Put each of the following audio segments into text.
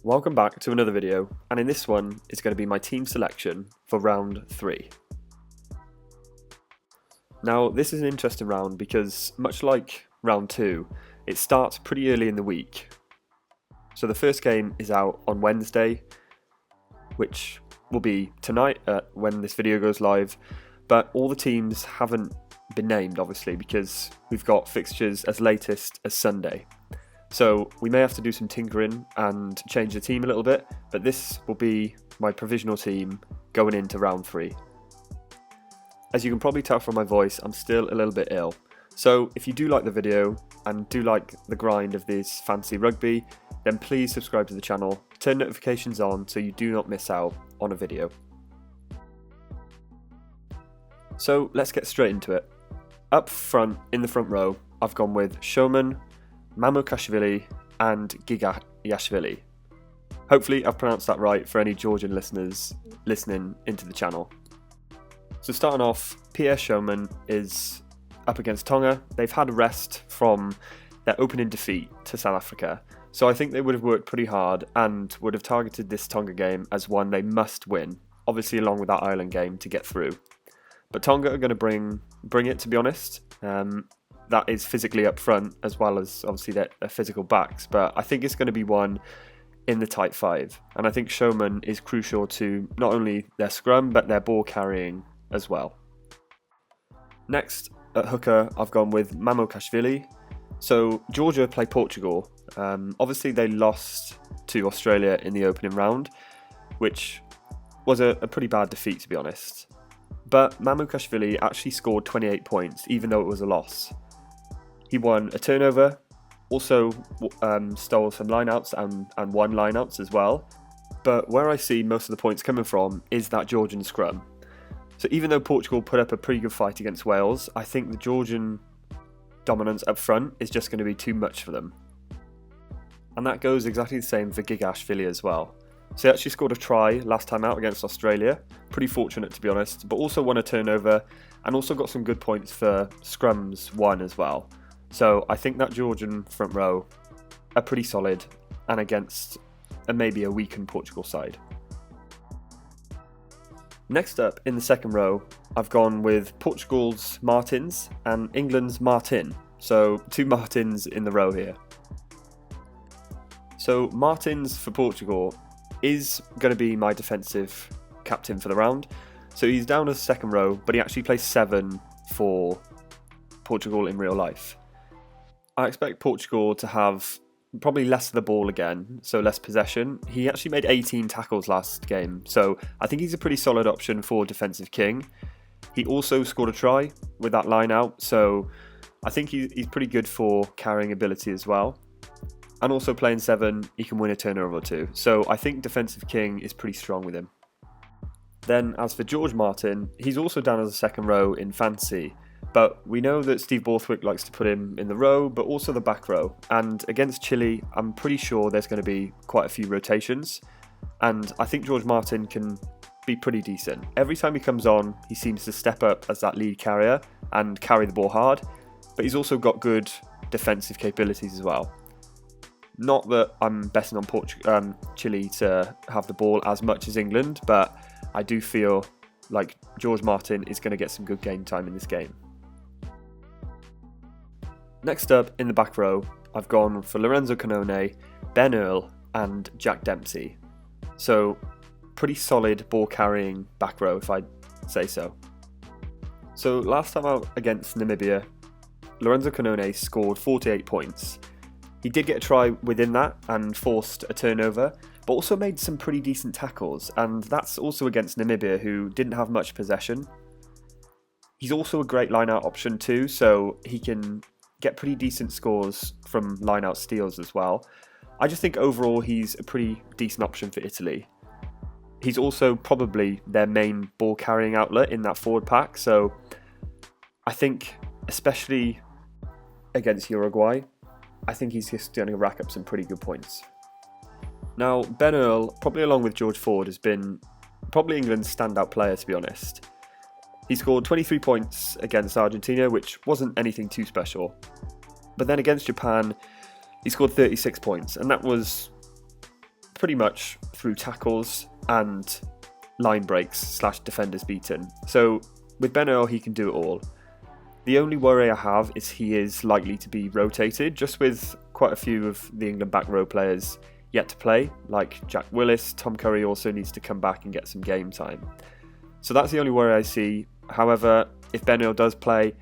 Welcome back to another video, and in this one it's going to be my team selection for round 3. Now this is an interesting round because much like round 2, it starts pretty early in the week. So the first game is out on Wednesday, which will be tonight when this video goes live, but all the teams haven't been named obviously because we've got fixtures as latest as Sunday. So we may have to do some tinkering and change the team a little bit, but this will be my provisional team going into round 3. As you can probably tell from my voice, I'm still a little bit ill. So if you do like the video and do like the grind of this fancy rugby, then please subscribe to the channel, turn notifications on so you do not miss out on a video. So let's get straight into it. Up front, in the front row, I've gone with Showman, Mamukashvili and Gigashvili. Hopefully I've pronounced that right for any Georgian listeners listening into the channel. So starting off, PS Showman is up against Tonga. They've had a rest from their opening defeat to South Africa, so I think they would have worked pretty hard and would have targeted this Tonga game as one they must win, obviously along with that Ireland game to get through. But Tonga are going to bring it, to be honest. That is physically up front as well as obviously their physical backs, but I think it's going to be one in the tight 5, and I think Showman is crucial to not only their scrum but their ball carrying as well. Next at hooker I've gone with Mamukashvili. So Georgia play Portugal. Obviously they lost to Australia in the opening round, which was a pretty bad defeat to be honest, but Mamukashvili actually scored 28 points even though it was a loss. He won a turnover, also stole some lineouts and won lineouts as well. But where I see most of the points coming from is that Georgian scrum. So even though Portugal put up a pretty good fight against Wales, I think the Georgian dominance up front is just going to be too much for them. And that goes exactly the same for Gigashvili as well. So he actually scored a try last time out against Australia, pretty fortunate to be honest, but also won a turnover and also got some good points for scrums won as well. So I think that Georgian front row are pretty solid and against maybe a weakened Portugal side. Next up in the second row, I've gone with Portugal's Martins and England's Martin. So 2 Martins in the row here. So Martins for Portugal is going to be my defensive captain for the round. So he's down as second row, but he actually plays 7 for Portugal in real life. I expect Portugal to have probably less of the ball again, so less possession. He actually made 18 tackles last game, so I think he's a pretty solid option for defensive king. He also scored a try with that line out, so I think he's pretty good for carrying ability as well. And also playing 7, he can win a turnover or 2, so I think defensive king is pretty strong with him. Then as for George Martin, he's also down as a second row in fantasy. But we know that Steve Borthwick likes to put him in the row, but also the back row. And against Chile, I'm pretty sure there's going to be quite a few rotations. And I think George Martin can be pretty decent. Every time he comes on, he seems to step up as that lead carrier and carry the ball hard. But he's also got good defensive capabilities as well. Not that I'm betting on Chile to have the ball as much as England, but I do feel like George Martin is going to get some good game time in this game. Next up in the back row, I've gone for Lorenzo Canone, Ben Earl and Jack Dempsey. So pretty solid ball carrying back row if I'd say so. So last time out against Namibia, Lorenzo Canone scored 48 points. He did get a try within that and forced a turnover, but also made some pretty decent tackles, and that's also against Namibia who didn't have much possession. He's also a great line-out option too, so he can get pretty decent scores from line-out steals as well. I just think overall he's a pretty decent option for Italy. He's also probably their main ball carrying outlet in that forward pack, so I think especially against Uruguay, I think he's just going to rack up some pretty good points. Now Ben Earl, probably along with George Ford, has been probably England's standout player to be honest. He scored 23 points against Argentina, which wasn't anything too special. But then against Japan, he scored 36 points, and that was pretty much through tackles and line breaks / defenders beaten. So with Ben Earl, he can do it all. The only worry I have is he is likely to be rotated, just with quite a few of the England back row players yet to play, like Jack Willis. Tom Curry also needs to come back and get some game time. So that's the only worry I see. However, if Ben Earl does play,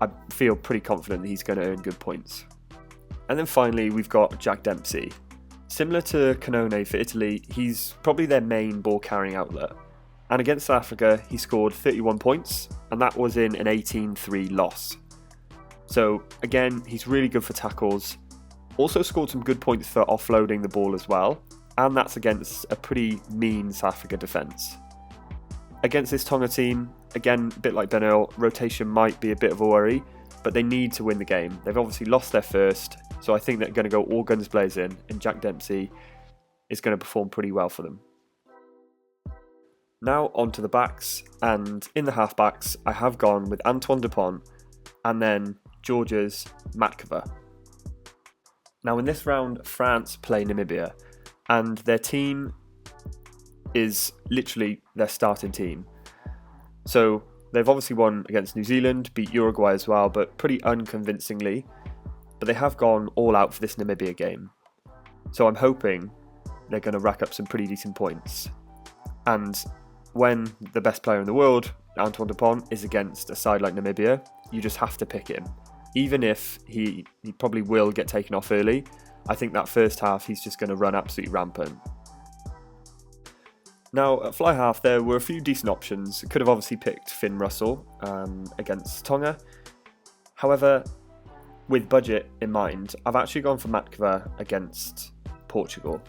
I feel pretty confident that he's going to earn good points. And then finally, we've got Jack Dempsey. Similar to Canone for Italy, he's probably their main ball carrying outlet. And against South Africa, he scored 31 points, and that was in an 18-3 loss. So again, he's really good for tackles. Also scored some good points for offloading the ball as well, and that's against a pretty mean South Africa defence. Against this Tonga team, again, a bit like Ben Earl, rotation might be a bit of a worry, but they need to win the game. They've obviously lost their first, so I think they're going to go all guns blazing, and Jack Dempsey is going to perform pretty well for them. Now on to the backs, and in the halfbacks, I have gone with Antoine Dupont and then Georgia's Matkova. Now in this round, France play Namibia, and their team is literally their starting team. So they've obviously won against New Zealand, beat Uruguay as well, but pretty unconvincingly. But they have gone all out for this Namibia game. So I'm hoping they're going to rack up some pretty decent points. And when the best player in the world, Antoine Dupont, is against a side like Namibia, you just have to pick him. Even if he probably will get taken off early, I think that first half he's just going to run absolutely rampant. Now, at fly half, there were a few decent options. Could have obviously picked Finn Russell against Tonga. However, with budget in mind, I've actually gone for Matkova against Portugal.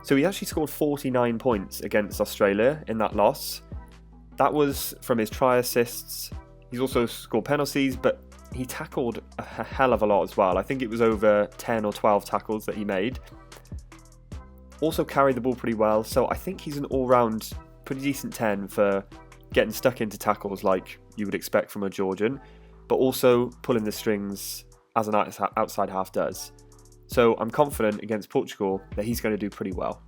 So he actually scored 49 points against Australia in that loss. That was from his try assists. He's also scored penalties, but he tackled a hell of a lot as well. I think it was over 10 or 12 tackles that he made. Also carried the ball pretty well, so I think he's an all-round pretty decent 10 for getting stuck into tackles like you would expect from a Georgian, but also pulling the strings as an outside half does. So I'm confident against Portugal that he's going to do pretty well.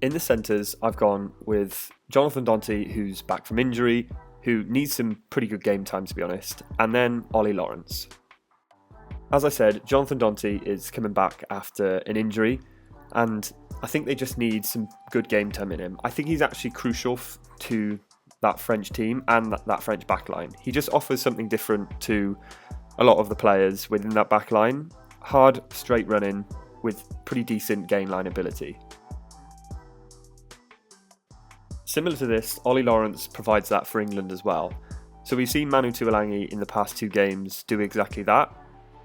In the centres, I've gone with Jonathan Danty, who's back from injury, who needs some pretty good game time to be honest, and then Ollie Lawrence. As I said, Jonathan Danty is coming back after an injury, and I think they just need some good game time in him. I think he's actually crucial to that French team and that French backline. He just offers something different to a lot of the players within that backline. Hard, straight running with pretty decent gain line ability. Similar to this, Ollie Lawrence provides that for England as well. So we've seen Manu Tuilagi in the past 2 games do exactly that.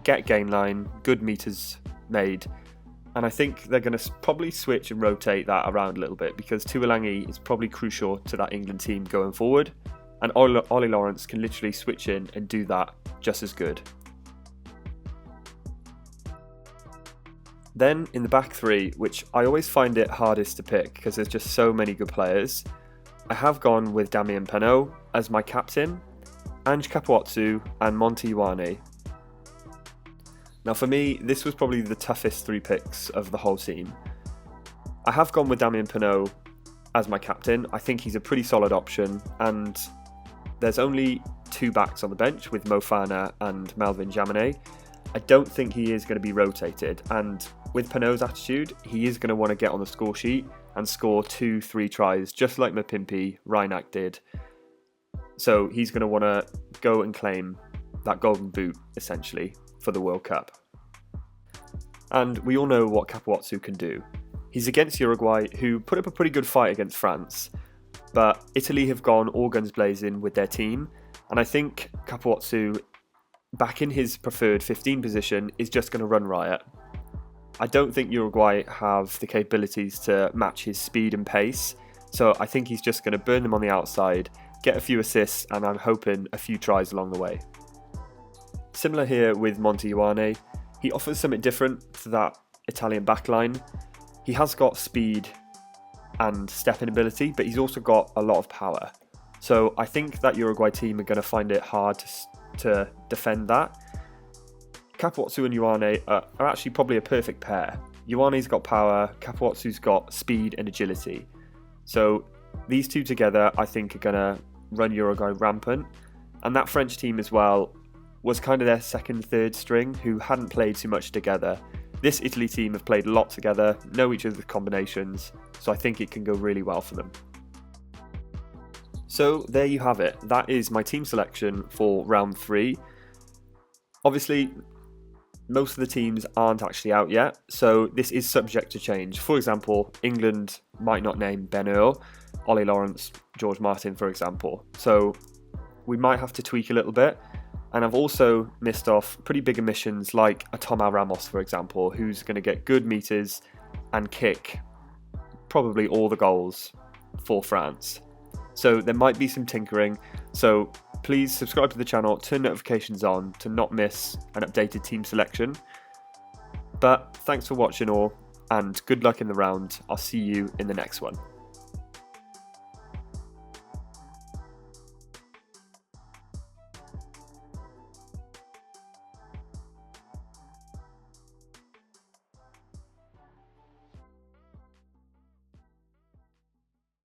Get gain line, good meters made, and I think they're going to probably switch and rotate that around a little bit because Tuilagi is probably crucial to that England team going forward, and Ollie Lawrence can literally switch in and do that just as good. Then in the back 3, which I always find it hardest to pick because there's just so many good players, I have gone with Damien Penaud as my captain, Ange Kapuatsu and Monty Ioane. Now for me, this was probably the toughest 3 picks of the whole team. I have gone with Damien Penaud as my captain. I think he's a pretty solid option, and there's only 2 backs on the bench with Mofana and Melvin Jaminet. I don't think he is going to be rotated, and with Penaud's attitude, he is going to want to get on the score sheet and score 2-3 tries, just like Mapimpi Reinach did. So he's going to want to go and claim that golden boot, essentially, for the World Cup. And we all know what Kapuatsu can do. He's against Uruguay, who put up a pretty good fight against France, but Italy have gone all guns blazing with their team, and I think Kapuatsu, back in his preferred 15 position, is just going to run riot. I don't think Uruguay have the capabilities to match his speed and pace, so I think he's just going to burn them on the outside, get a few assists, and I'm hoping a few tries along the way. Similar here with Monty Ioane, he offers something different to that Italian backline. He has got speed and stepping ability, but he's also got a lot of power. So I think that Uruguay team are going to find it hard to defend that. Kapuatsu and Ioane are actually probably a perfect pair. Ioane's got power, Capuozzo's got speed and agility. So these two together, I think, are going to run Uruguay rampant. And that French team as well was kind of their second, third string who hadn't played too much together. This Italy team have played a lot together, know each other's combinations, so I think it can go really well for them. So there you have it. That is my team selection for round 3. Obviously, most of the teams aren't actually out yet, so this is subject to change. For example, England might not name Ben Earl, Ollie Lawrence, George Martin, for example. So we might have to tweak a little bit. And I've also missed off pretty big omissions like a Tomás Ramos, for example, who's going to get good meters and kick probably all the goals for France. So there might be some tinkering. So please subscribe to the channel, turn notifications on to not miss an updated team selection. But thanks for watching all, and good luck in the round. I'll see you in the next one.